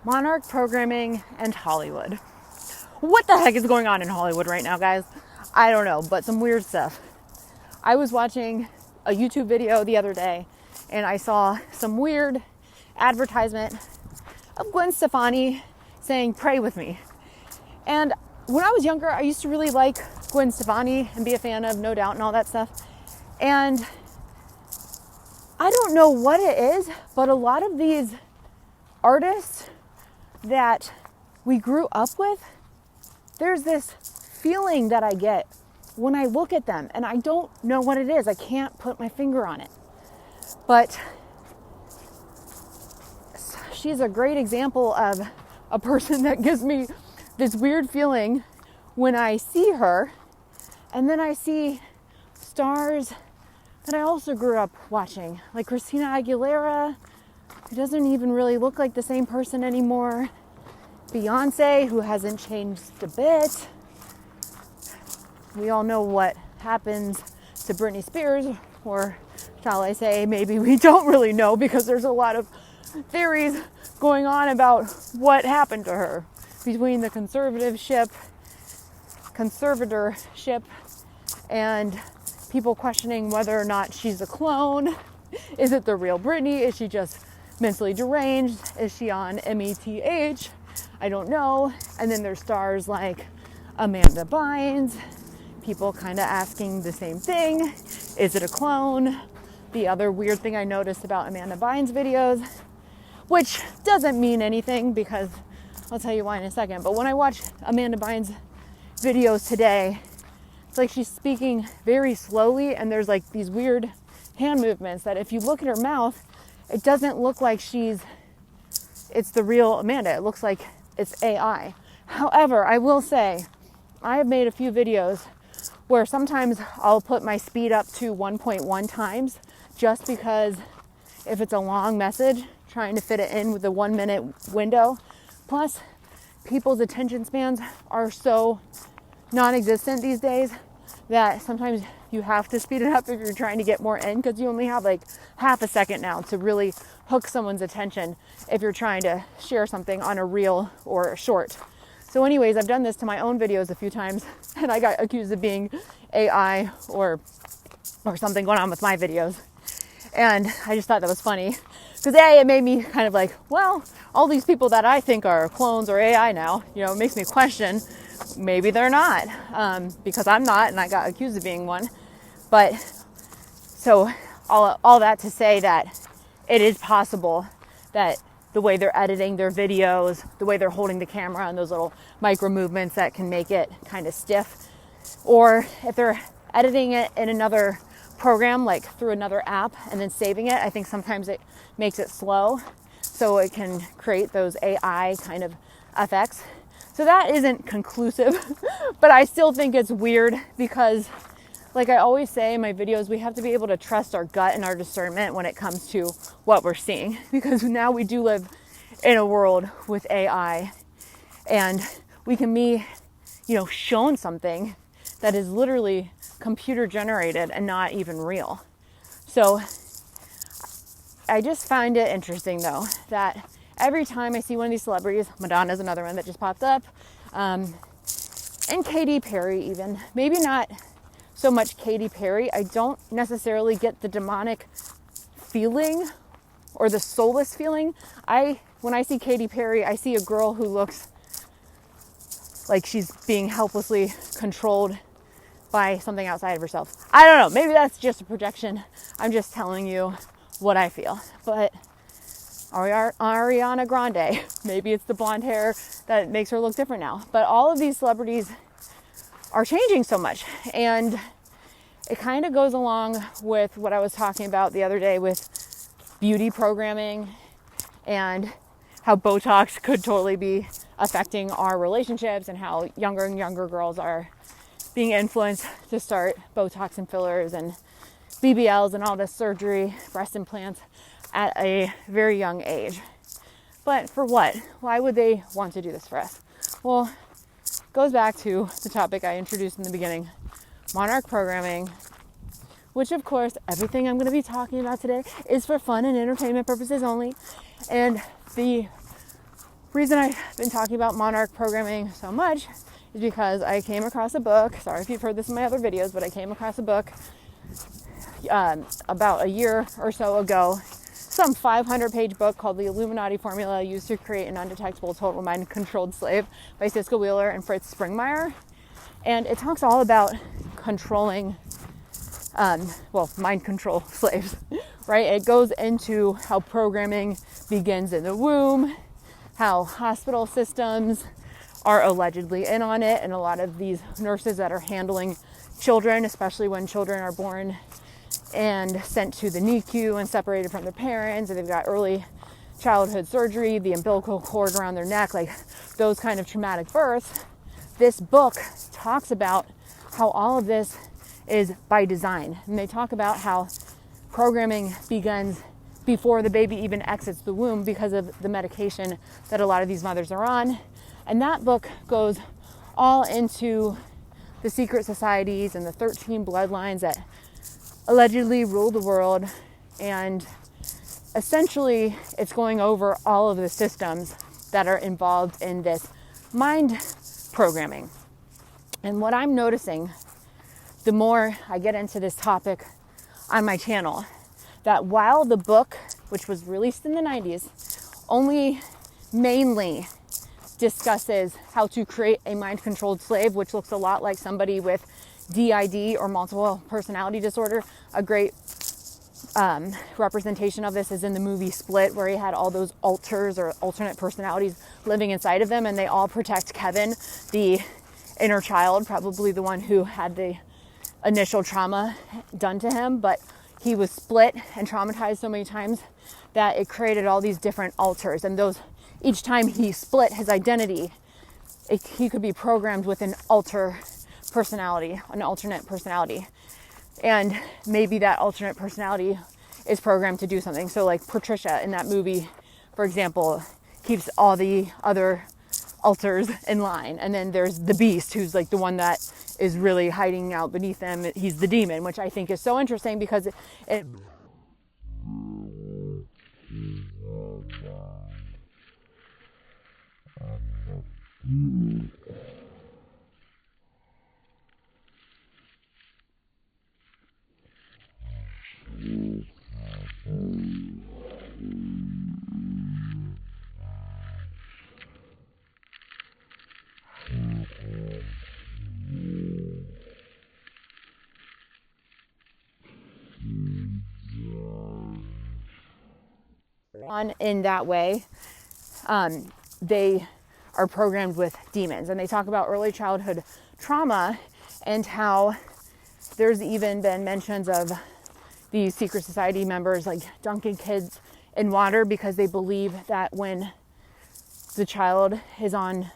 Monarch programming and Hollywood. What the heck is going on in Hollywood right now, guys? I don't know, but some weird stuff. I was watching a YouTube video the other day and I saw some weird advertisement of Gwen Stefani saying, "Pray with me." And when I was younger, I used to really like Gwen Stefani and be a fan of No Doubt and all that stuff. And I don't know what it is, but a lot of these artists that we grew up with, there's this feeling that I get when I look at them, and I don't know what it is. I can't put my finger on it. But she's a great example of a person that gives me this weird feeling when I see her, and then I see stars that I also grew up watching, like Christina Aguilera, who doesn't even really look like the same person anymore, Beyonce, who hasn't changed a bit. We all know what happens to Britney Spears, or shall I say, maybe we don't really know, because there's a lot of theories going on about what happened to her between the conservatorship and people questioning whether or not she's a clone. Is it the real Britney? Is she just mentally deranged? Is she on METH? I don't know. And then there's stars like Amanda Bynes. People kind of asking the same thing. Is it a clone? The other weird thing I noticed about Amanda Bynes videos, which doesn't mean anything because I'll tell you why in a second, but when I watch Amanda Bynes videos today, it's like she's speaking very slowly, and there's like these weird hand movements that if you look at her mouth, it doesn't look like it's the real Amanda. It looks like it's AI. However, I will say, I have made a few videos where sometimes I'll put my speed up to 1.1 times just because if it's a long message, trying to fit it in with a 1 minute window. Plus, people's attention spans are so non-existent these days that sometimes you have to speed it up if you're trying to get more in, because you only have like half a second now to really hook someone's attention if you're trying to share something on a reel or a short. So anyways, I've done this to my own videos a few times, and I got accused of being AI or something going on with my videos. And I just thought that was funny because it made me kind of like, well, all these people that I think are clones or AI now, it makes me question, maybe they're not, because I'm not, and I got accused of being one. But so all that to say that it is possible that the way they're editing their videos, the way they're holding the camera, and those little micro movements that can make it kind of stiff, or if they're editing it in another program, like through another app, and then saving it, I think sometimes it makes it slow, so it can create those AI kind of effects. So that isn't conclusive, but I still think it's weird because, like I always say in my videos, we have to be able to trust our gut and our discernment when it comes to what we're seeing, because now we do live in a world with AI, and we can be, shown something that is literally computer generated and not even real. So I just find it interesting though that every time I see one of these celebrities, Madonna is another one that just popped up, and Katy Perry even, maybe not so much Katy Perry, I don't necessarily get the demonic feeling or the soulless feeling. When I see Katy Perry, I see a girl who looks like she's being helplessly controlled by something outside of herself. I don't know, maybe that's just a projection. I'm just telling you what I feel. But Ariana Grande, maybe it's the blonde hair that makes her look different now. But all of these celebrities are changing so much, and it kind of goes along with what I was talking about the other day with beauty programming and how Botox could totally be affecting our relationships, and how younger and younger girls are being influenced to start Botox and fillers and BBLs and all this surgery, breast implants at a very young age. But for what? Why would they want to do this for us? Well, it goes back to the topic I introduced in the beginning, Monarch programming, which of course everything I'm going to be talking about today is for fun and entertainment purposes only. And the reason I've been talking about Monarch programming so much is because I came across a book. Sorry if you've heard this in my other videos, but I came across a book about a year or so ago, some 500-page book called The Illuminati Formula Used to Create an Undetectable Total Mind-Controlled Slave by Cisco and Fritz Springmeier. And it talks all about controlling, mind control slaves, right? It goes into how programming begins in the womb, how hospital systems are allegedly in on it, and a lot of these nurses that are handling children, especially when children are born and sent to the NICU and separated from their parents, and they've got early childhood surgery, the umbilical cord around their neck, like those kind of traumatic births. This book talks about how all of this is by design. And they talk about how programming begins before the baby even exits the womb because of the medication that a lot of these mothers are on. And that book goes all into the secret societies and the 13 bloodlines that allegedly rule the world. And essentially, it's going over all of the systems that are involved in this mind programming. And what I'm noticing, the more I get into this topic on my channel, that while the book, which was released in the 90s, only mainly discusses how to create a mind-controlled slave, which looks a lot like somebody with DID or multiple personality disorder. A great representation of this is in the movie Split, where he had all those alters or alternate personalities living inside of them, and they all protect Kevin, the inner child, probably the one who had the initial trauma done to him, but he was split and traumatized so many times that it created all these different alters, and those, each time he split his identity, he could be programmed with an alternate personality, and maybe that alternate personality is programmed to do something. So like Patricia in that movie, for example, keeps all the other alters in line, and then there's the beast, who's like the one that is really hiding out beneath them. He's the demon, which I think is so interesting because it on in that way, they are programmed with demons. And they talk about early childhood trauma and how there's even been mentions of these secret society members like dunking kids in water because they believe that when the child is on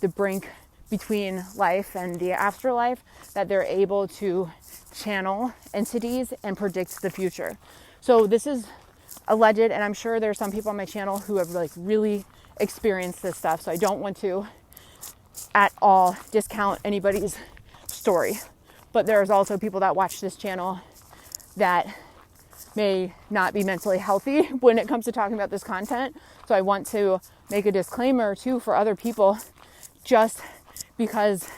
the brink between life and the afterlife, that they're able to channel entities and predict the future. So this is alleged, and I'm sure there's some people on my channel who have like really experienced this stuff, so I don't want to at all discount anybody's story. But there's also people that watch this channel that may not be mentally healthy when it comes to talking about this content. So I want to make a disclaimer too for other people. Just because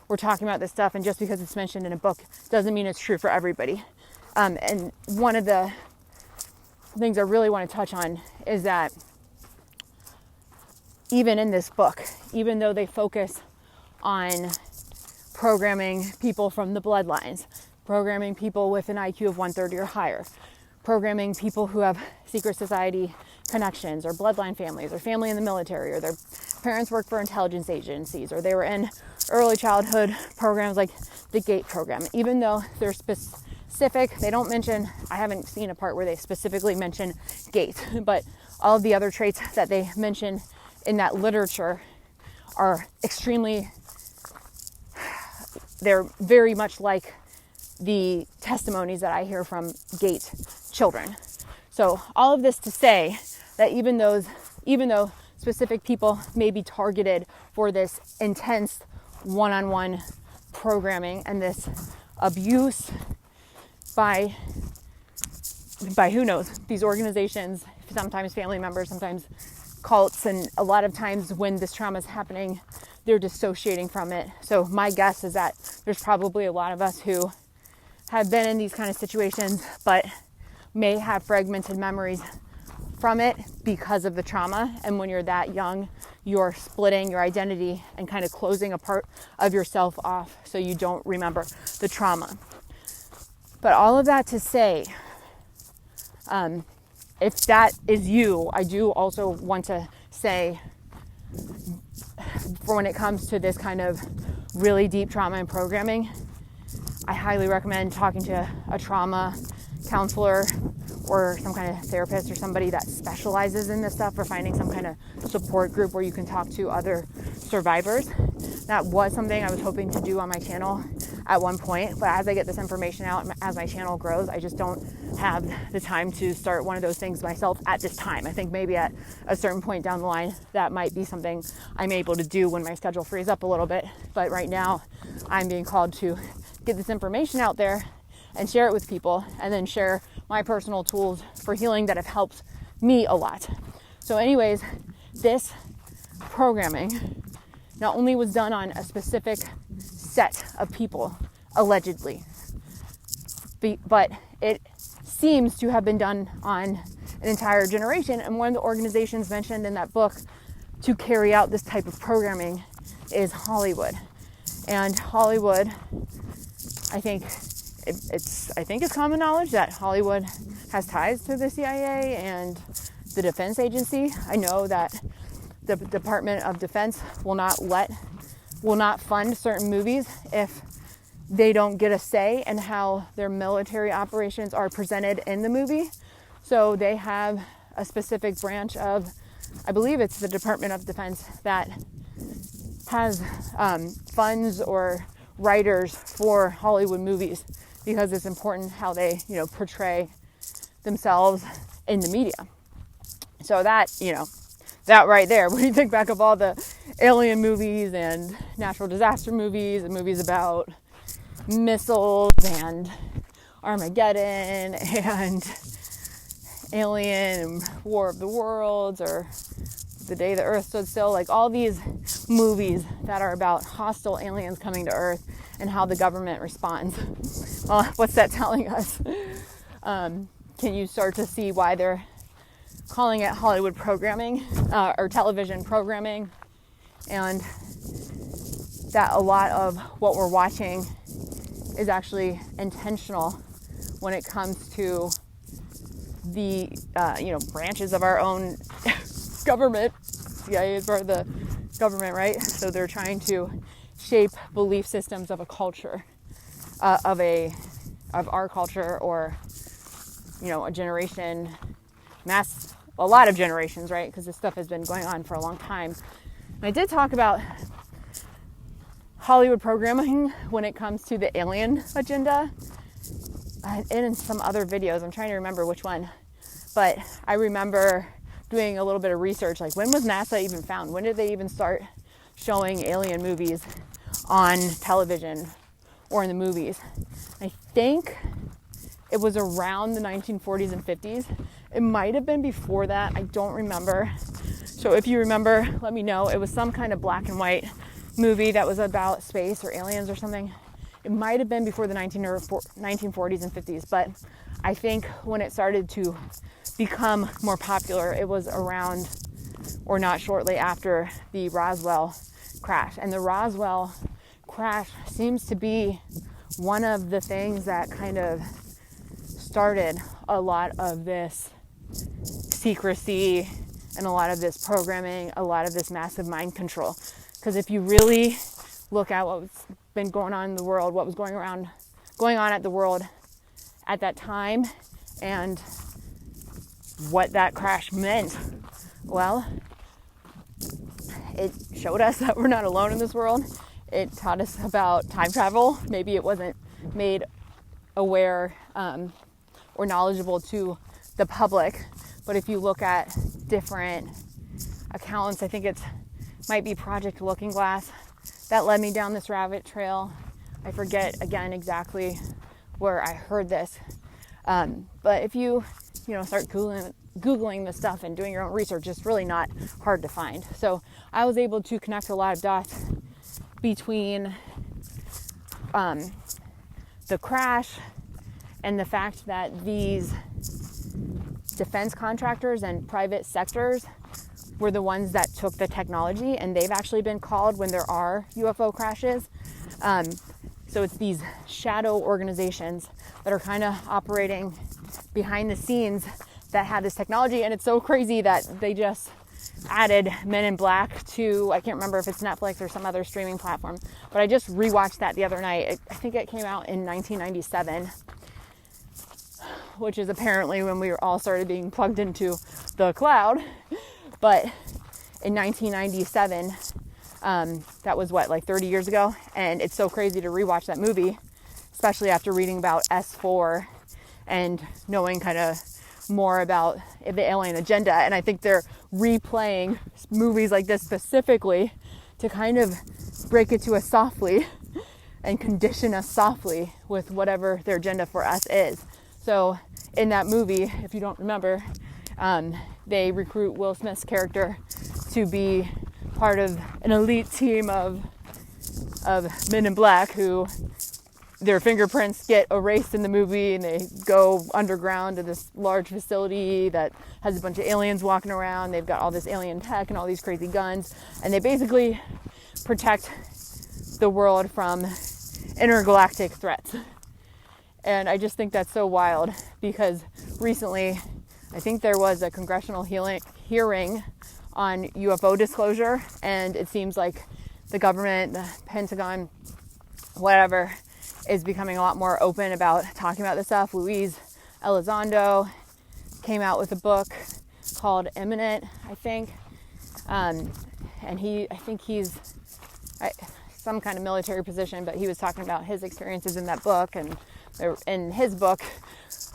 we're talking about this stuff and just because it's mentioned in a book doesn't mean it's true for everybody. And one of the things I really want to touch on is that even in this book, even though they focus on programming people from the bloodlines, programming people with an IQ of 130 or higher, programming people who have secret society connections or bloodline families or family in the military or their parents work for intelligence agencies or they were in early childhood programs like the GATE program, even though they're specific, they don't mention, I haven't seen a part where they specifically mention GATE, but all of the other traits that they mention in that literature are they're very much like the testimonies that I hear from GATE children. So all of this to say that even though specific people may be targeted for this intense one-on-one programming and this abuse by who knows, these organizations, sometimes family members, sometimes cults, and a lot of times when this trauma is happening, they're dissociating from it. So my guess is that there's probably a lot of us who have been in these kind of situations, but may have fragmented memories from it because of the trauma. And when you're that young, you're splitting your identity and kind of closing a part of yourself off so you don't remember the trauma. But all of that to say, if that is you, I do also want to say, for when it comes to this kind of really deep trauma and programming, I highly recommend talking to a trauma counselor or some kind of therapist or somebody that specializes in this stuff, or finding some kind of support group where you can talk to other survivors. That was something I was hoping to do on my channel at one point, but as I get this information out, as my channel grows, I just don't have the time to start one of those things myself at this time. I think maybe at a certain point down the line, that might be something I'm able to do when my schedule frees up a little bit. But right now, I'm being called to get this information out there and share it with people, and then share my personal tools for healing that have helped me a lot. So anyways, this programming not only was done on a specific set of people, allegedly, but it seems to have been done on an entire generation. And one of the organizations mentioned in that book to carry out this type of programming is Hollywood. And Hollywood, I think it's common knowledge that Hollywood has ties to the CIA and the Defense Agency. I know that the Department of Defense will not fund certain movies if they don't get a say in how their military operations are presented in the movie. So they have a specific branch of, I believe it's the Department of Defense, that has funds or writers for Hollywood movies, because it's important how they, portray themselves in the media. So that, that right there, when you think back of all the alien movies and natural disaster movies and movies about missiles and Armageddon and Alien and War of the Worlds or The Day the Earth Stood Still, like all these movies that are about hostile aliens coming to Earth and how the government responds. Well, what's that telling us? Can you start to see why they're calling it Hollywood programming or television programming? And that a lot of what we're watching is actually intentional when it comes to the branches of our own government. CIA is part of the government, right? So they're trying to shape belief systems of a culture, of our culture, or a generation, a lot of generations, right? Because this stuff has been going on for a long time. And I did talk about Hollywood programming when it comes to the alien agenda in some other videos. I'm trying to remember which one, but I remember doing a little bit of research, like when was NASA even found? When did they even start showing alien movies on television or in the movies? I think it was around the 1940s and 50s. It might have been before that. I don't remember. So if you remember, let me know. It was some kind of black and white movie that was about space or aliens or something. It might have been before the 1940s and 50s, but I think when it started to become more popular, it was around or not shortly after the Roswell crash. And the Roswell crash seems to be one of the things that kind of started a lot of this secrecy and a lot of this programming, a lot of this massive mind control. Because if you really look at what's been going on in the world, what was going on at the world at that time, and what that crash meant, well, it showed us that we're not alone in this world. It taught us about time travel. Maybe it wasn't made aware or knowledgeable to the public, but if you look at different accounts, I think it might be Project Looking Glass that led me down this rabbit trail. I forget again exactly where I heard this, but if you start Googling this stuff and doing your own research is really not hard to find. So I was able to connect a lot of dots between the crash and the fact that these defense contractors and private sectors were the ones that took the technology, and they've actually been called when there are UFO crashes. So it's these shadow organizations that are kind of operating behind the scenes that had this technology. And it's so crazy that they just added Men in Black to, I can't remember if it's Netflix or some other streaming platform, but I just rewatched that the other night. I think it came out in 1997, which is apparently when we all started being plugged into the cloud. But in 1997, that was what, like 30 years ago? And it's so crazy to rewatch that movie, especially after reading about S4 and knowing kind of more about the alien agenda. And I think they're replaying movies like this specifically to kind of break it to us softly and condition us softly with whatever their agenda for us is. So in that movie, if you don't remember, they recruit Will Smith's character to be part of an elite team of Men in Black who their fingerprints get erased in the movie, and they go underground to this large facility that has a bunch of aliens walking around. They've got all this alien tech and all these crazy guns, and they basically protect the world from intergalactic threats. And I just think that's so wild, because recently I think there was a congressional hearing on UFO disclosure, and it seems like the government, the Pentagon, whatever, is becoming a lot more open about talking about this stuff. Luis Elizondo came out with a book called Imminent, I think. And I think he's some kind of military position, but he was talking about his experiences in that book. And in his book,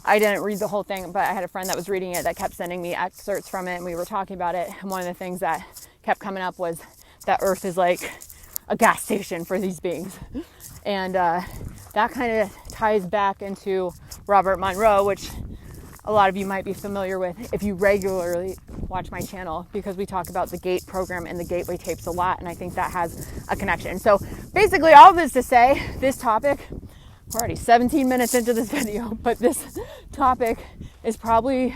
I didn't read the whole thing, but I had a friend that was reading it that kept sending me excerpts from it, and we were talking about it. And one of the things that kept coming up was that Earth is like a gas station for these beings. And that kind of ties back into Robert Monroe, which a lot of you might be familiar with if you regularly watch my channel, because we talk about the GATE program and the Gateway tapes a lot, and I think that has a connection. So basically all of this to say, this topic, we're already 17 minutes into this video, but this topic is probably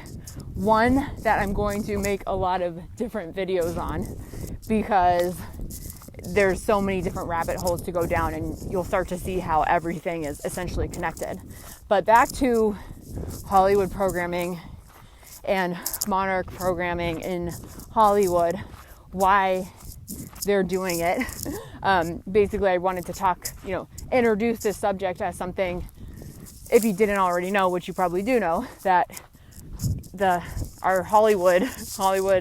one that I'm going to make a lot of different videos on, because there's so many different rabbit holes to go down, and you'll start to see how everything is essentially connected. But back to Hollywood programming and Monarch programming in Hollywood, why they're doing it. Basically, I wanted to talk, introduce this subject as something, if you didn't already know, which you probably do know, that our Hollywood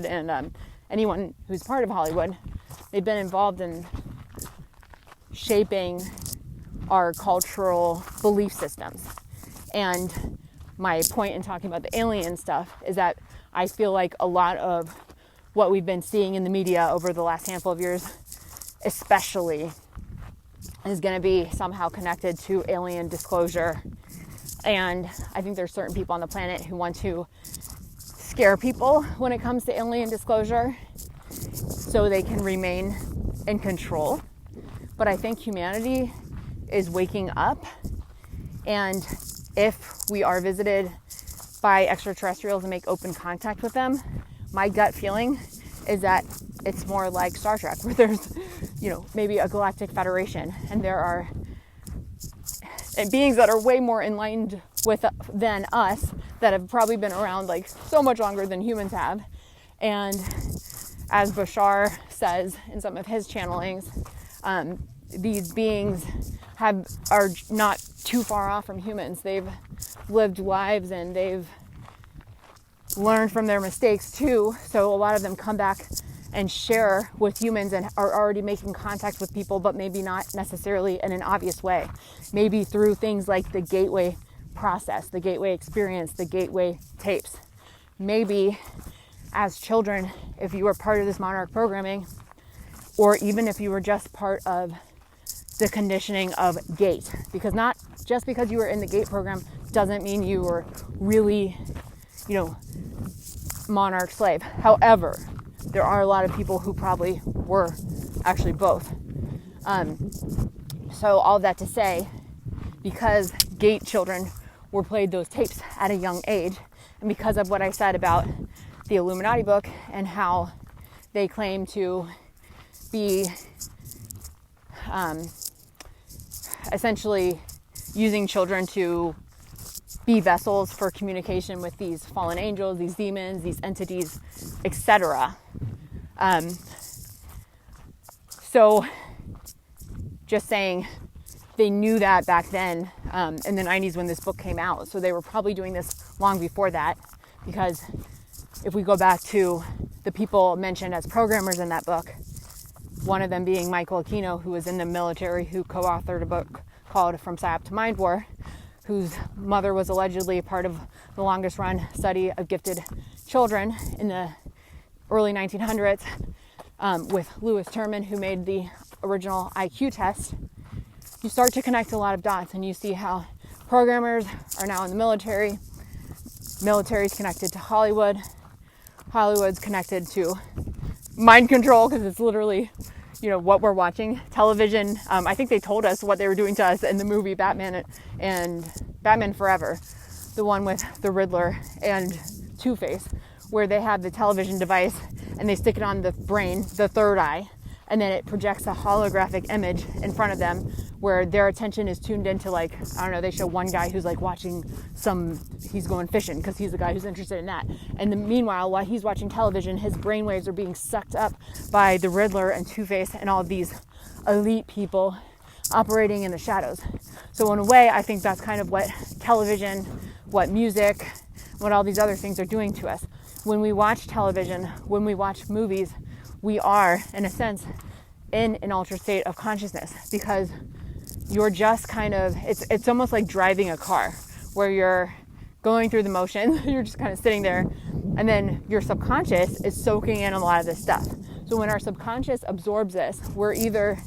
and anyone who's part of Hollywood, they've been involved in shaping our cultural belief systems. And my point in talking about the alien stuff is that I feel like a lot of what we've been seeing in the media over the last handful of years, especially, is going to be somehow connected to alien disclosure. And I think there's certain people on the planet who want to scare people when it comes to alien disclosure, so they can remain in control. But I think humanity is waking up, and if we are visited by extraterrestrials and make open contact with them, my gut feeling is that it's more like Star Trek, where there's, maybe a galactic federation, and there are beings that are way more enlightened than us, that have probably been around like so much longer than humans have. And as Bashar says in some of his channelings, these beings are not too far off from humans. They've lived lives and they've learned from their mistakes too. So a lot of them come back and share with humans and are already making contact with people, but maybe not necessarily in an obvious way. Maybe through things like the gateway process, the gateway experience, the gateway tapes. Maybe as children, if you were part of this Monarch programming, or even if you were just part of the conditioning of GATE, because not just because you were in the GATE program doesn't mean you were really, monarch slave. However, there are a lot of people who probably were actually both. So all that to say, because gate children were played those tapes at a young age, and because of what I said about the Illuminati book and how they claim to be essentially using children to be vessels for communication with these fallen angels, these demons, these entities, etc. So just saying, they knew that back then in the 90s when this book came out. So they were probably doing this long before that, because if we go back to the people mentioned as programmers in that book, one of them being Michael Aquino, who was in the military, who co-authored a book called From Psyop to Mind War, whose mother was allegedly a part of the longest run study of gifted children in the early 1900s, with Lewis Terman, who made the original IQ test. You start to connect a lot of dots, and you see how programmers are now in the military. Military's connected to Hollywood. Hollywood's connected to mind control, because it's literally, what we're watching. Television, I think they told us what they were doing to us in the movie Batman and Batman Forever, the one with the Riddler and Two-Face, where they have the television device and they stick it on the brain, the third eye, and then it projects a holographic image in front of them where their attention is tuned into, they show one guy who's watching he's going fishing because he's the guy who's interested in that. And meanwhile, while he's watching television, his brainwaves are being sucked up by the Riddler and Two-Face and all of these elite people operating in the shadows. So in a way, I think that's kind of what television, what music, what all these other things are doing to us. When we watch television, when we watch movies, we are, in a sense, in an altered state of consciousness, because you're just kind of, it's almost like driving a car where you're going through the motions, you're just kind of sitting there, and then your subconscious is soaking in a lot of this stuff. So when our subconscious absorbs this, we're either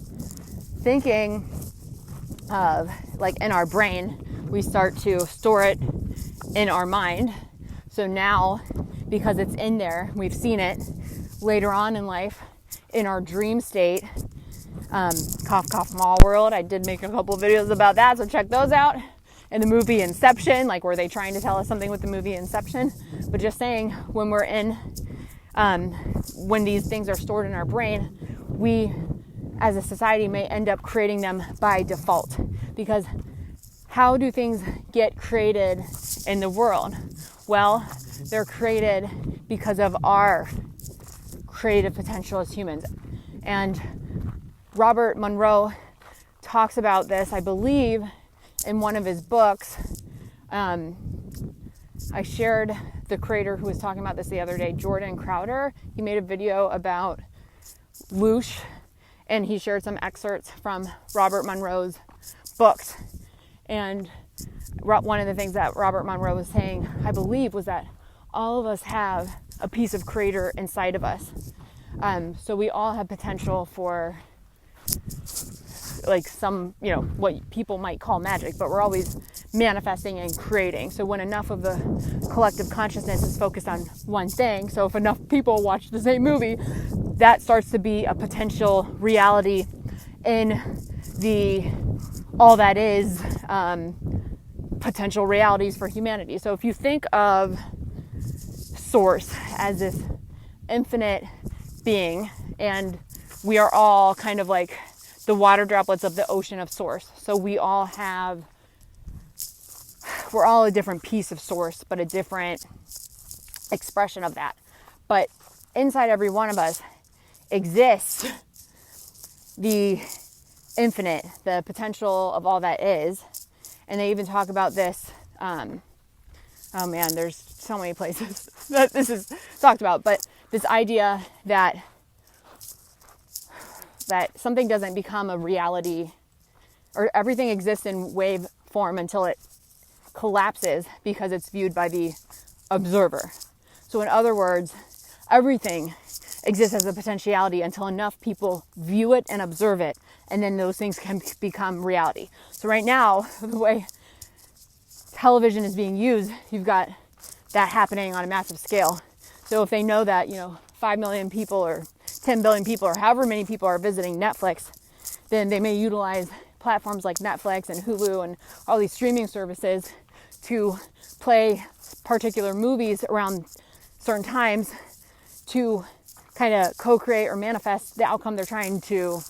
thinking of, in our brain, we start to store it in our mind. So now, because it's in there, we've seen it later on in life, in our dream state, cough cough mall world. I did make a couple of videos about that, so check those out. In the movie Inception, were they trying to tell us something with the movie Inception? But just saying, when we're in, when these things are stored in our brain, we as a society may end up creating them by default. Because how do things get created in the world? Well, they're created because of our creative potential as humans. And Robert Monroe talks about this, I believe, in one of his books. I shared the creator who was talking about this the other day, Jordan Crowder. He made a video about Loosh, and he shared some excerpts from Robert Monroe's books. And one of the things that Robert Monroe was saying, I believe, was that all of us have a piece of creator inside of us. So we all have potential for some, what people might call magic, but we're always manifesting and creating. So when enough of the collective consciousness is focused on one thing, so if enough people watch the same movie, that starts to be a potential reality in all that is potential realities for humanity. So if you think of Source as this infinite being, and we are all kind of like the water droplets of the ocean of Source. So we're all a different piece of Source, but a different expression of that. But inside every one of us exists the infinite, the potential of all that is. And they even talk about this, oh man, there's so many places that this is talked about, but this idea that something doesn't become a reality, or everything exists in wave form until it collapses because it's viewed by the observer. So in other words, everything exists as a potentiality until enough people view it and observe it, and then those things can become reality. So right now, the way television is being used, you've got that happening on a massive scale. So if they know that, 5 million people or 10 billion people or however many people are visiting Netflix, then they may utilize platforms like Netflix and Hulu and all these streaming services to play particular movies around certain times to kind of co-create or manifest the outcome they're trying to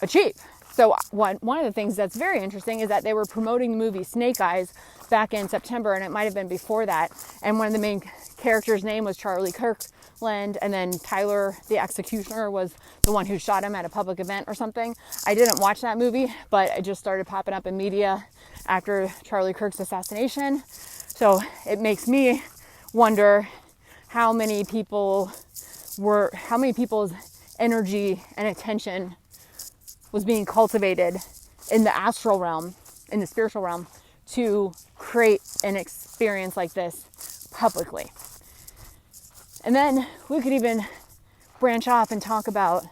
achieve. So one of the things that's very interesting is that they were promoting the movie Snake Eyes back in September, and it might have been before that. And one of the main characters' name was Charlie Kirkland, and then Tyler, the executioner, was the one who shot him at a public event or something. I didn't watch that movie, but it just started popping up in media after Charlie Kirk's assassination. So it makes me wonder how many people's energy and attention was being cultivated in the astral realm, in the spiritual realm, to create an experience like this publicly. And then we could even branch off and talk about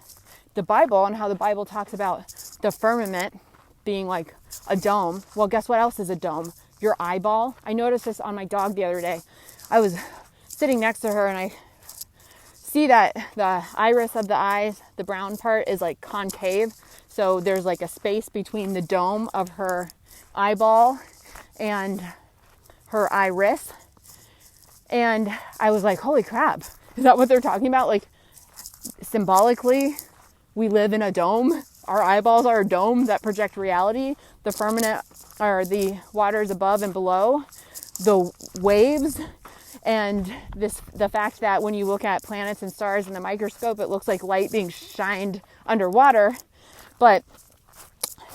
the Bible and how the Bible talks about the firmament being like a dome. Well, guess what else is a dome? Your eyeball. I noticed this on my dog the other day. I was sitting next to her and I see that the iris of the eyes, the brown part, is like concave. So there's like a space between the dome of her eyeball and her iris. And I was like, holy crap, is that what they're talking about? Like, symbolically, we live in a dome. Our eyeballs are a dome that project reality. The firmament are the waters above and below, the waves, and the fact that when you look at planets and stars in the microscope, it looks like light being shined underwater. But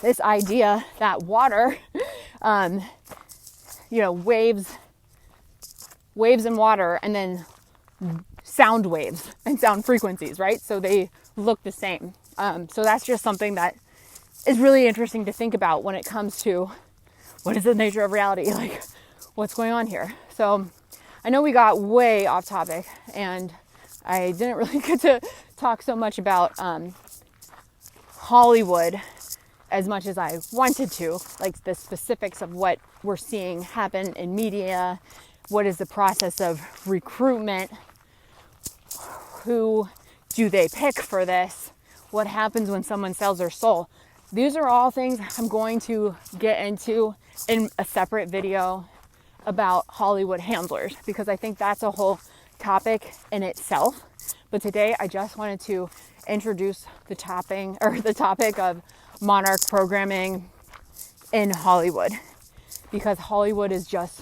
this idea that water, waves and water, and then sound waves and sound frequencies, right? So they look the same. So that's just something that is really interesting to think about when it comes to what is the nature of reality, like what's going on here. So I know we got way off topic and I didn't really get to talk so much about Hollywood as much as I wanted to, like the specifics of what we're seeing happen in media. What is the process of recruitment? Who do they pick for this? What happens when someone sells their soul? These are all things I'm going to get into in a separate video about Hollywood handlers, because I think that's a whole topic in itself. But today I just wanted to introduce the topic of Monarch programming in Hollywood, because Hollywood is just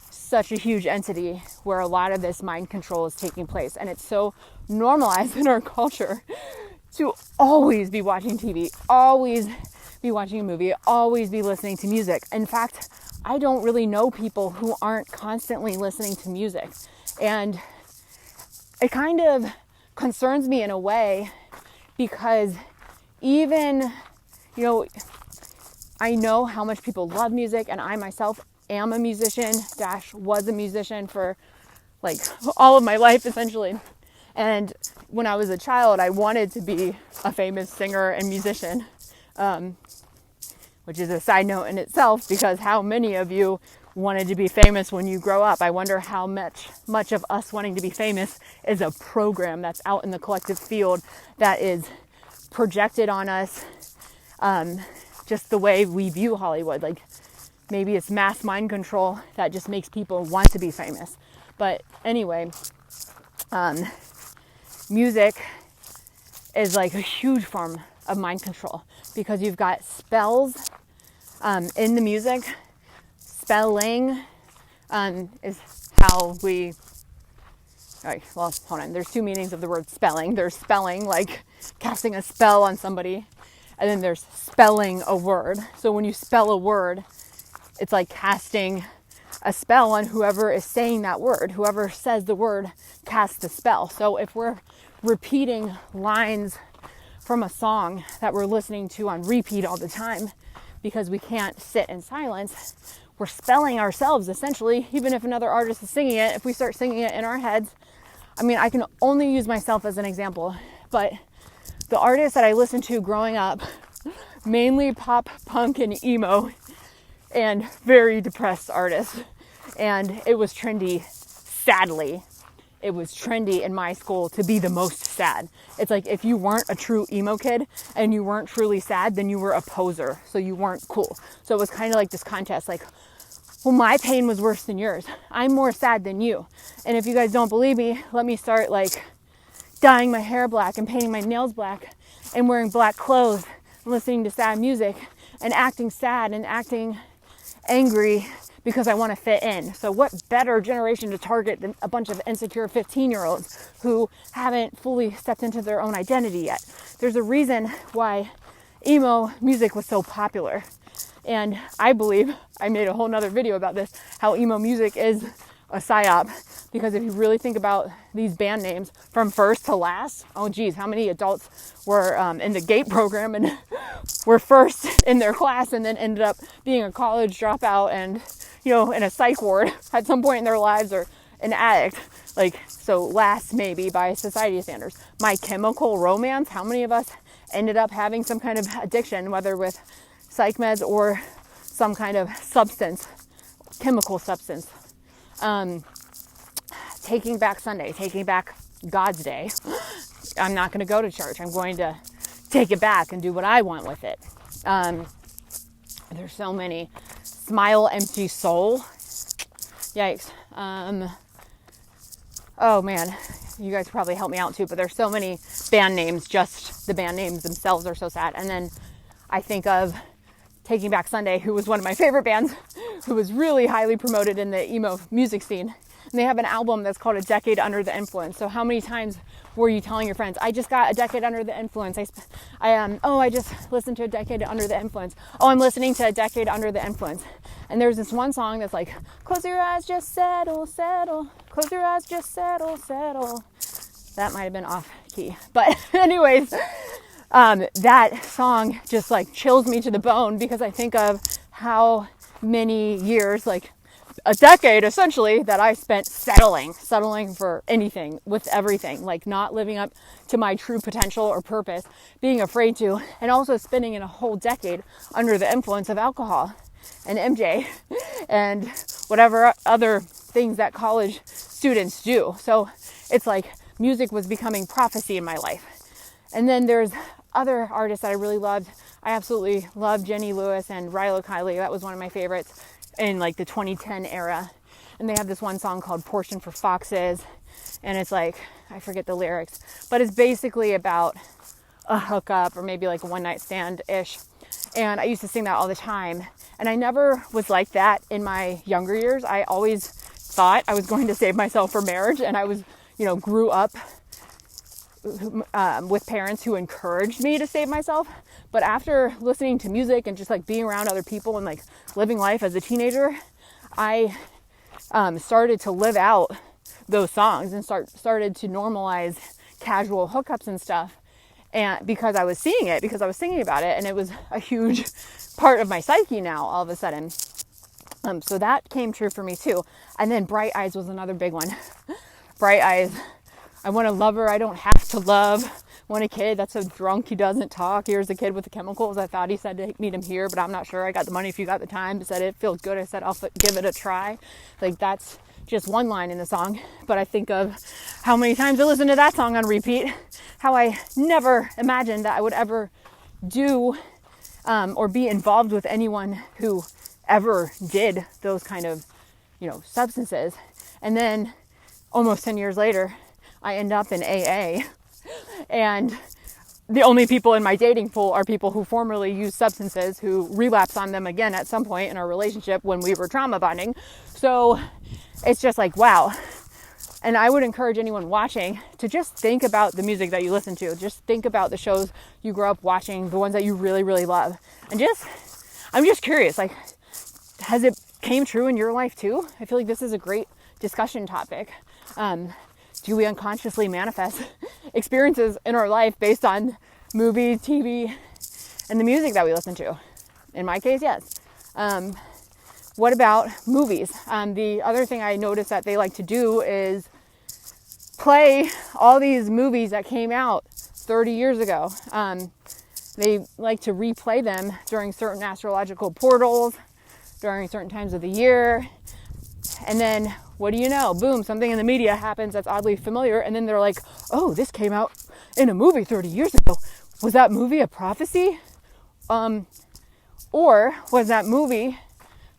such a huge entity where a lot of this mind control is taking place. And it's so normalized in our culture to always be watching TV, always be watching a movie, always be listening to music. In fact, I don't really know people who aren't constantly listening to music. And it kind of concerns me in a way, because even, I know how much people love music, and I myself am a musician, was a musician for like all of my life essentially. And when I was a child, I wanted to be a famous singer and musician, which is a side note in itself, because how many of you wanted to be famous when you grow up? I wonder how much of us wanting to be famous is a program that's out in the collective field that is projected on us, just the way we view Hollywood. Like, maybe it's mass mind control that just makes people want to be famous. But anyway, music is like a huge form of mind control, because you've got spells in the music. Spelling is how we... All right, well, hold on. There's two meanings of the word spelling. There's spelling, like casting a spell on somebody, and then there's spelling a word. So when you spell a word, it's like casting a spell on whoever is saying that word. Whoever says the word casts the spell. So if we're repeating lines from a song that we're listening to on repeat all the time because we can't sit in silence, we're spelling ourselves essentially. Even if another artist is singing it, if we start singing it in our heads, I mean, I can only use myself as an example, but the artists that I listened to growing up, mainly pop, punk, and emo, and very depressed artists. And it was trendy, sadly. it was trendy in my school to be the most sad. It's like if you weren't a true emo kid and you weren't truly sad, then you were a poser. So you weren't cool. So it was kind of like this contest, like, well, my pain was worse than yours. I'm more sad than you. And if you guys don't believe me, let me start like dyeing my hair black and painting my nails black and wearing black clothes and listening to sad music and acting sad and acting angry because I want to fit in. So what better generation to target than a bunch of insecure 15-year-olds who haven't fully stepped into their own identity yet? There's a reason why emo music was so popular. And I believe, I made a whole nother video about this, how emo music is a psyop. Because if you really think about these band names from first to last, oh geez, how many adults were in the GATE program and were first in their class and then ended up being a college dropout and, you know, in a psych ward at some point in their lives, or an addict. Like, so last maybe by society standards. My Chemical Romance, how many of us ended up having some kind of addiction, whether with psych meds or some kind of substance, chemical substance. Taking Back Sunday, taking back God's day. I'm not going to go to church. I'm going to take it back and do what I want with it. There's so many. Smile, Empty Soul. Yikes. Oh man, you guys probably help me out too, but there's so many band names, just the band names themselves are so sad. And then I think of Taking Back Sunday, who was one of my favorite bands, who was really highly promoted in the emo music scene. And they have an album that's called A Decade Under the Influence. So how many times were you telling your friends, I just got A Decade Under the Influence. I just listened to A Decade Under the Influence. Oh, I'm listening to A Decade Under the Influence. And there's this one song that's like, close your eyes, just settle, settle. Close your eyes, just settle, settle. That might have been off key. But anyways, that song just like chills me to the bone because I think of how many years, like a decade essentially, that I spent settling for anything with everything, like not living up to my true potential or purpose, being afraid to, and also spending in a whole decade under the influence of alcohol and MJ and whatever other things that college students do. So it's like music was becoming prophecy in my life. And then there's other artists that I really loved. I absolutely love Jenny Lewis and Rilo Kiley. That was one of my favorites in like the 2010 era. And they have this one song called Portion for Foxes. And it's like, I forget the lyrics, but it's basically about a hookup or maybe like a one night stand-ish. And I used to sing that all the time. And I never was like that in my younger years. I always thought I was going to save myself for marriage. And I was, grew up with parents who encouraged me to save myself. But after listening to music and just like being around other people and like living life as a teenager, I started to live out those songs and started to normalize casual hookups and stuff. And because I was seeing it, because I was thinking about it, and it was a huge part of my psyche now all of a sudden. So that came true for me too. And then Bright Eyes was another big one. Bright Eyes. I want a lover I don't have to love. Want a kid that's so drunk he doesn't talk. Here's the kid with the chemicals. I thought he said to meet him here, but I'm not sure. I got the money if you got the time. He said it feels good. I said I'll give it a try. Like that's just one line in the song. But I think of how many times I listened to that song on repeat. How I never imagined that I would ever do or be involved with anyone who ever did those kind of, substances. And then almost 10 years later, I end up in AA, and the only people in my dating pool are people who formerly used substances who relapse on them again at some point in our relationship when we were trauma bonding. So it's just like, wow. And I would encourage anyone watching to just think about the music that you listen to. Just think about the shows you grew up watching, the ones that you really, really love. And I'm just curious, like, has it came true in your life too? I feel like this is a great discussion topic. Do we unconsciously manifest experiences in our life based on movies, TV, and the music that we listen to? In my case, yes. What about movies? The other thing I noticed that they like to do is play all these movies that came out 30 years ago. They like to replay them during certain astrological portals, during certain times of the year. And then what do you know? Boom, something in the media happens that's oddly familiar. And then they're like, oh, this came out in a movie 30 years ago. Was that movie a prophecy? Or was that movie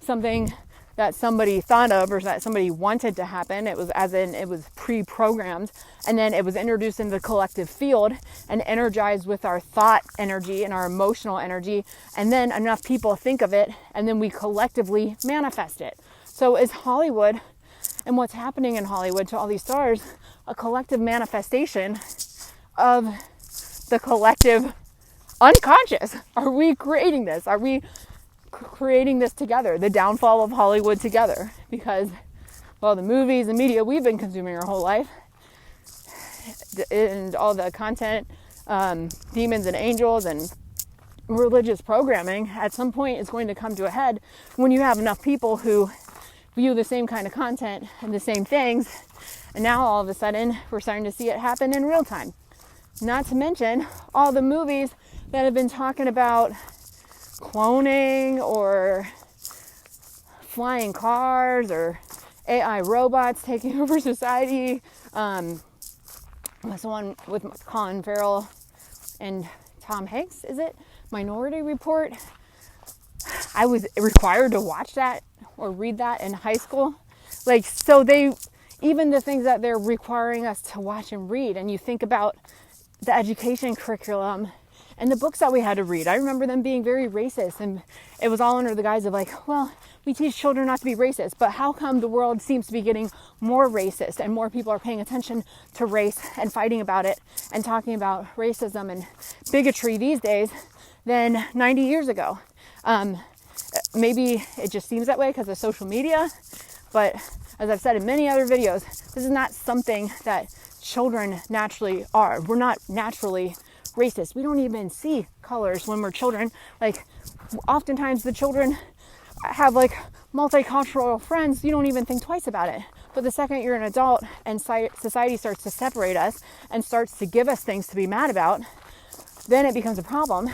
something that somebody thought of or that somebody wanted to happen? It was it was pre-programmed, and then it was introduced into the collective field and energized with our thought energy and our emotional energy, and then enough people think of it, and then we collectively manifest it. So is Hollywood and what's happening in Hollywood to all these stars a collective manifestation of the collective unconscious? Are we creating this? Are we creating this together? The downfall of Hollywood together? Because, well, the movies and media we've been consuming our whole life, and all the content, demons and angels and religious programming, at some point is going to come to a head when you have enough people who view the same kind of content and the same things. And now all of a sudden we're starting to see it happen in real time. Not to mention all the movies that have been talking about cloning or flying cars or AI robots taking over society. That's the one with Colin Farrell and Tom Hanks, is it? Minority Report. I was required to watch that or read that in high school. Like, so even the things that they're requiring us to watch and read, and you think about the education curriculum and the books that we had to read. I remember them being very racist, and it was all under the guise of like, well, we teach children not to be racist, but how come the world seems to be getting more racist and more people are paying attention to race and fighting about it and talking about racism and bigotry these days than 90 years ago? Maybe it just seems that way because of social media, but as I've said in many other videos, this is not something that children naturally are. We're not naturally racist. We don't even see colors when we're children. Like, oftentimes the children have like multicultural friends. You don't even think twice about it. But the second you're an adult and society starts to separate us and starts to give us things to be mad about, then it becomes a problem.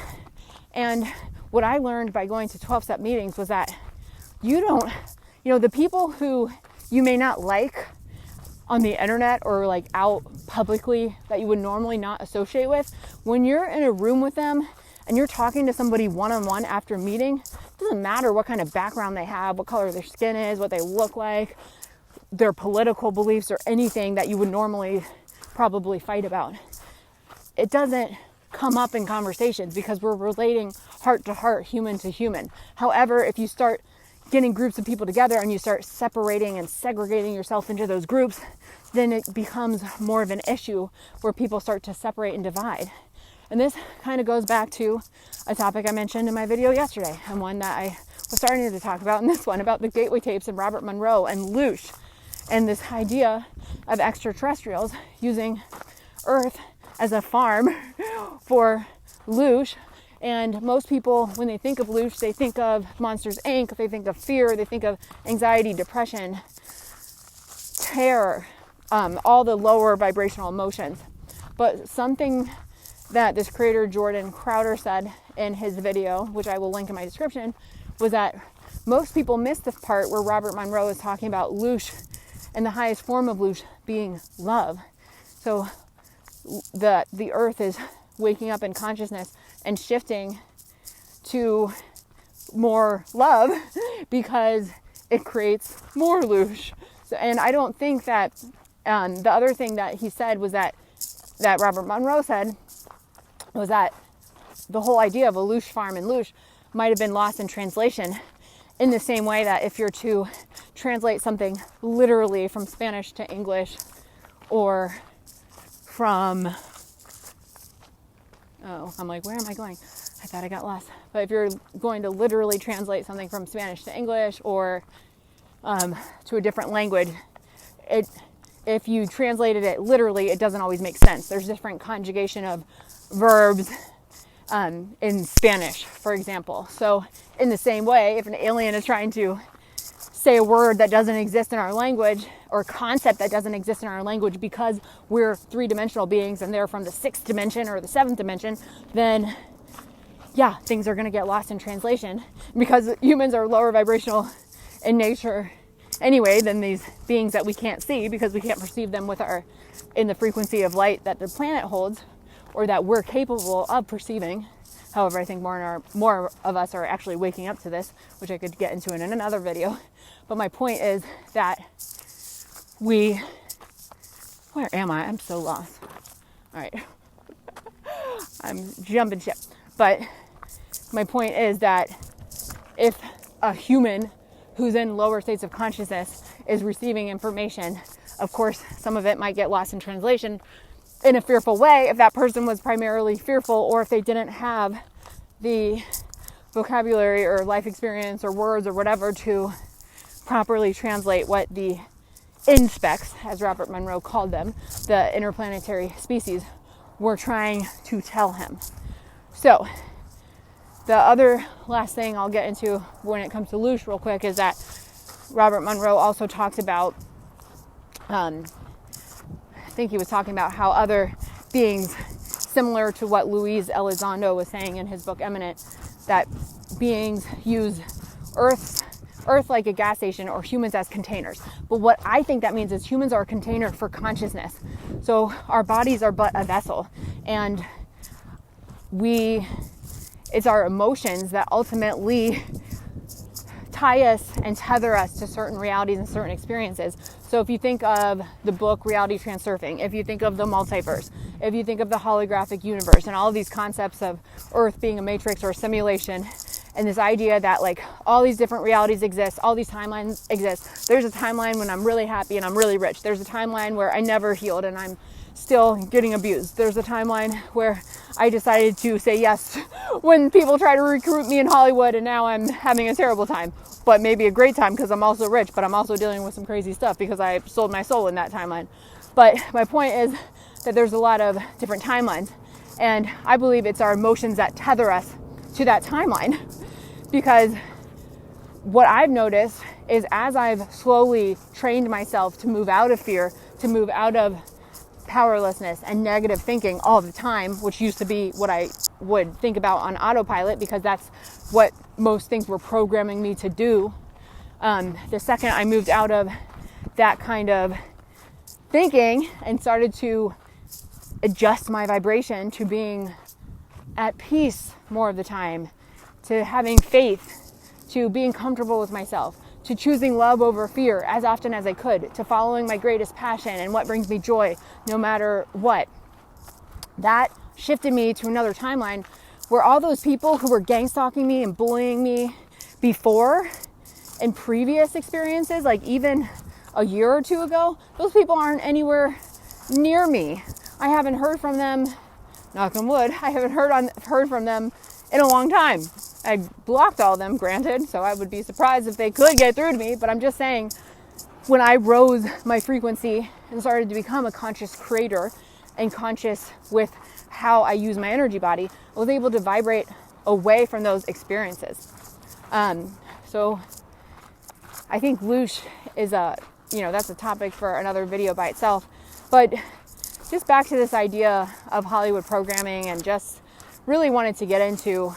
And what I learned by going to 12-step meetings was that the people who you may not like on the internet or like out publicly that you would normally not associate with, when you're in a room with them and you're talking to somebody one-on-one after a meeting, it doesn't matter what kind of background they have, what color their skin is, what they look like, their political beliefs, or anything that you would normally probably fight about. It doesn't come up in conversations because we're relating heart to heart, human to human. However, if you start getting groups of people together and you start separating and segregating yourself into those groups, then it becomes more of an issue where people start to separate and divide. And this kind of goes back to a topic I mentioned in my video yesterday, and one that I was starting to talk about in this one, about the gateway tapes and Robert Monroe and Loosh, and this idea of extraterrestrials using Earth as a farm for Loosh. And most people, when they think of Loosh, they think of Monsters, Inc., they think of fear, they think of anxiety, depression, terror, all the lower vibrational emotions. But something that this creator, Jordan Crowder, said in his video, which I will link in my description, was that most people miss the part where Robert Monroe is talking about Loosh and the highest form of Loosh being love. So the earth is waking up in consciousness and shifting to more love because it creates more Loosh. So, and I don't think that the other thing that he said was that Robert Monroe said was that the whole idea of a Loosh farm and Loosh might have been lost in translation, in the same way that if you're to translate something literally from Spanish to English, or from, I'm like, where am I going? I thought I got lost. But if you're going to literally translate something from Spanish to English or to a different language, if you translated it literally, it doesn't always make sense. There's different conjugation of verbs in Spanish, for example. So in the same way, if an alien is trying to say a word that doesn't exist in our language, or a concept that doesn't exist in our language because we're three-dimensional beings and they're from the 6th dimension or the 7th dimension, then yeah, things are going to get lost in translation because humans are lower vibrational in nature anyway than these beings that we can't see because we can't perceive them in the frequency of light that the planet holds, or that we're capable of perceiving. However, I think more of us are actually waking up to this, which I could get into in another video. But my point is that where am I? I'm so lost. All right. I'm jumping ship. But my point is that if a human who's in lower states of consciousness is receiving information, of course, some of it might get lost in translation in a fearful way if that person was primarily fearful, or if they didn't have the vocabulary or life experience or words or whatever to properly translate what the inspects, as Robert Monroe called them, the interplanetary species, were trying to tell him. So the other last thing I'll get into when it comes to Loosh real quick is that Robert Monroe also talks about, I think he was talking about how other beings, similar to what Luis Elizondo was saying in his book Eminent, that beings use Earth like a gas station, or humans as containers. But what I think that means is humans are a container for consciousness. So our bodies are but a vessel, and it's our emotions that ultimately tie us and tether us to certain realities and certain experiences. So if you think of the book Reality Transurfing, if you think of the multiverse, if you think of the holographic universe and all of these concepts of Earth being a matrix or a simulation, and this idea that like all these different realities exist, all these timelines exist. There's a timeline when I'm really happy and I'm really rich. There's a timeline where I never healed and I'm still getting abused. There's a timeline where I decided to say yes when people try to recruit me in Hollywood, and now I'm having a terrible time, but maybe a great time because I'm also rich, but I'm also dealing with some crazy stuff because I sold my soul in that timeline. But my point is that there's a lot of different timelines, and I believe it's our emotions that tether us to that timeline. Because what I've noticed is, as I've slowly trained myself to move out of fear, to move out of powerlessness and negative thinking all the time, which used to be what I would think about on autopilot because that's what most things were programming me to do. The second I moved out of that kind of thinking and started to adjust my vibration to being at peace more of the time, to having faith, to being comfortable with myself, to choosing love over fear as often as I could, to following my greatest passion and what brings me joy no matter what. That shifted me to another timeline where all those people who were gang stalking me and bullying me before in previous experiences, like even a year or two ago, those people aren't anywhere near me. I haven't heard from them, knock on wood, I haven't heard from them in a long time. I blocked all of them, granted, so I would be surprised if they could get through to me, but I'm just saying, when I rose my frequency and started to become a conscious creator and conscious with how I use my energy body, I was able to vibrate away from those experiences. So I think Loosh is that's a topic for another video by itself, but just back to this idea of Hollywood programming, and just really wanted to get into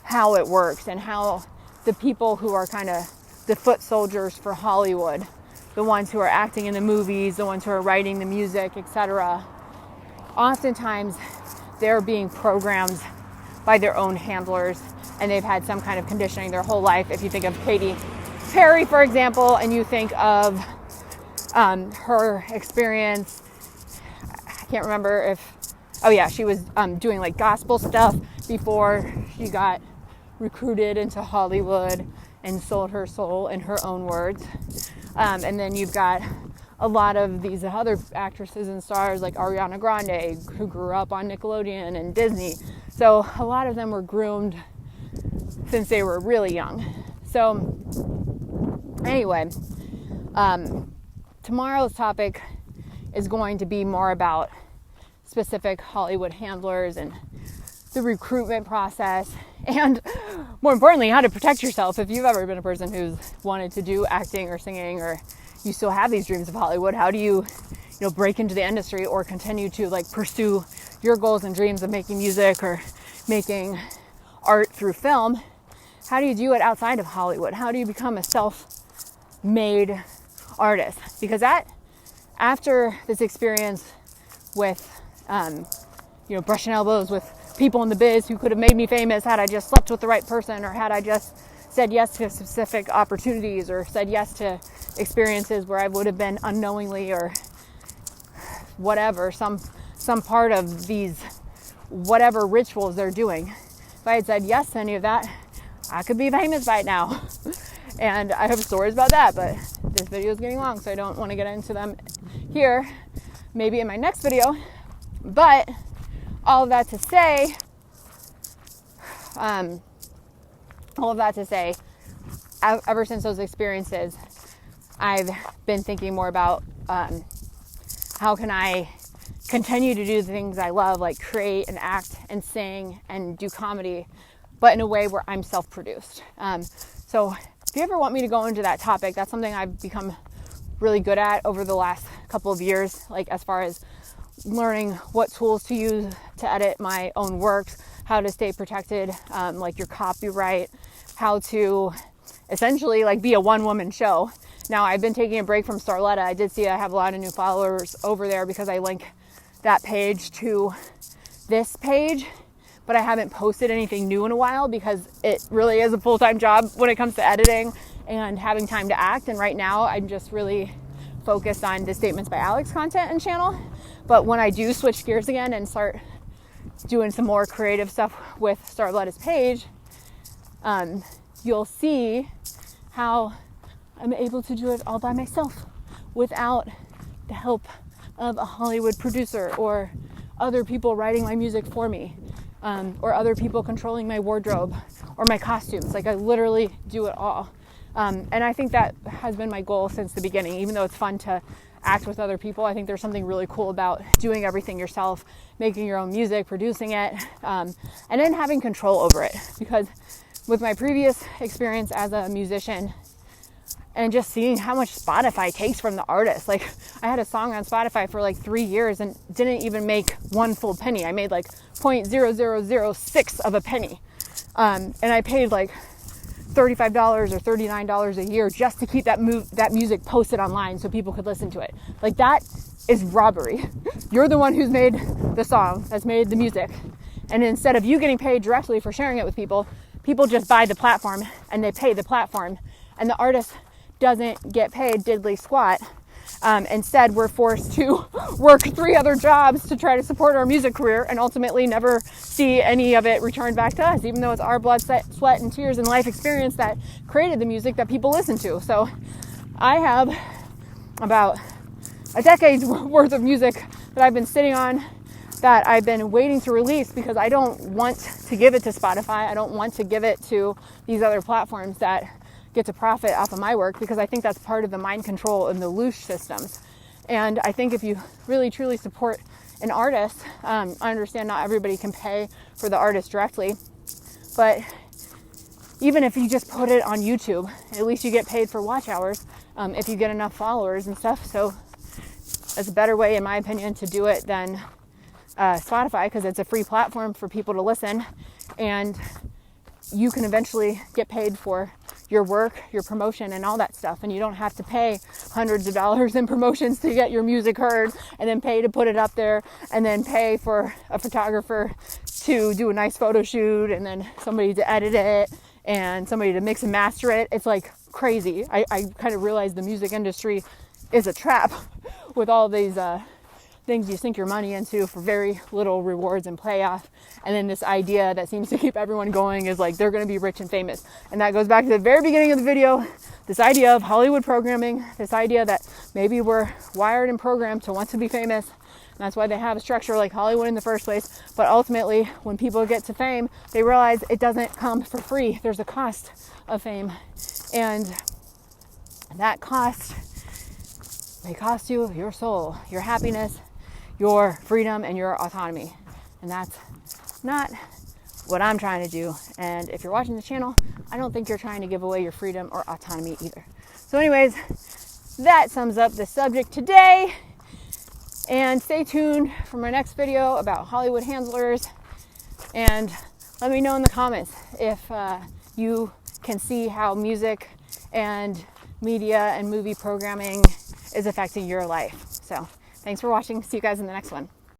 how it works and how the people who are kind of the foot soldiers for Hollywood, the ones who are acting in the movies, the ones who are writing the music, etc., oftentimes they're being programmed by their own handlers, and they've had some kind of conditioning their whole life. If you think of Katy Perry, for example, and you think of her experience, I can't remember she was doing like gospel stuff before she got recruited into Hollywood and sold her soul, in her own words. And then you've got a lot of these other actresses and stars like Ariana Grande, who grew up on Nickelodeon and Disney. So a lot of them were groomed since they were really young. So anyway, tomorrow's topic is going to be more about specific Hollywood handlers and the recruitment process, and more importantly, how to protect yourself. If you've ever been a person who's wanted to do acting or singing, or you still have these dreams of Hollywood, how do you break into the industry or continue to like pursue your goals and dreams of making music or making art through film? How do you do it outside of Hollywood? How do you become a self-made artists. Because after this experience with, brushing elbows with people in the biz who could have made me famous had I just slept with the right person, or had I just said yes to specific opportunities, or said yes to experiences where I would have been unknowingly, or whatever, some part of these whatever rituals they're doing. If I had said yes to any of that, I could be famous by now. And I have stories about that, but this video is getting long, so I don't want to get into them here. Maybe in my next video. But all of that to say, ever since those experiences, I've been thinking more about how can I continue to do the things I love, like create and act and sing and do comedy, but in a way where I'm self-produced. So if you ever want me to go into that topic, that's something I've become really good at over the last couple of years, like as far as learning what tools to use to edit my own works, how to stay protected, like your copyright, how to essentially like be a one-woman show. Now, I've been taking a break from Starletta. I did see I have a lot of new followers over there because I link that page to this page, but I haven't posted anything new in a while because it really is a full-time job when it comes to editing and having time to act. And right now I'm just really focused on the Statements by Alex content and channel. But when I do switch gears again and start doing some more creative stuff with Starletta's page, you'll see how I'm able to do it all by myself without the help of a Hollywood producer or other people writing my music for me, or other people controlling my wardrobe or my costumes. Like I literally do it all. And I think that has been my goal since the beginning. Even though it's fun to act with other people, I think there's something really cool about doing everything yourself, making your own music, producing it, and then having control over it. Because with my previous experience as a musician and just seeing how much Spotify takes from the artist, like I had a song on Spotify for like 3 years and didn't even make one full penny. I made like 0.0006 of a penny. And I paid like $35 or $39 a year just to keep that music posted online so people could listen to it. Like that is robbery. You're the one who's made the song, that's made the music. And instead of you getting paid directly for sharing it with people, people just buy the platform and they pay the platform. And the artist doesn't get paid diddly squat. Instead, we're forced to work 3 other jobs to try to support our music career and ultimately never see any of it returned back to us, even though it's our blood, sweat, and tears and life experience that created the music that people listen to. So I have about a decade's worth of music that I've been sitting on, that I've been waiting to release because I don't want to give it to Spotify. I don't want to give it to these other platforms that get to profit off of my work, because I think that's part of the mind control and the Loosh systems. And I think if you really truly support an artist, I understand not everybody can pay for the artist directly, but even if you just put it on YouTube, at least you get paid for watch hours if you get enough followers and stuff. So it's a better way, in my opinion, to do it than Spotify, because it's a free platform for people to listen, and you can eventually get paid for your work, your promotion, and all that stuff. And you don't have to pay hundreds of dollars in promotions to get your music heard, and then pay to put it up there, and then pay for a photographer to do a nice photo shoot, and then somebody to edit it, and somebody to mix and master it. It's like crazy. I kind of realize the music industry is a trap with all these things you sink your money into for very little rewards and payoff. And then this idea that seems to keep everyone going is like they're going to be rich and famous. And that goes back to the very beginning of the video, this idea of Hollywood programming, this idea that maybe we're wired and programmed to want to be famous. And that's why they have a structure like Hollywood in the first place. But ultimately, when people get to fame, they realize it doesn't come for free. There's a cost of fame. And that cost may cost you your soul, your happiness, your freedom, and your autonomy. And that's not what I'm trying to do. And if you're watching the channel, I don't think you're trying to give away your freedom or autonomy either. So anyways, that sums up the subject today. And stay tuned for my next video about Hollywood handlers. And let me know in the comments if you can see how music and media and movie programming is affecting your life. So thanks for watching. See you guys in the next one.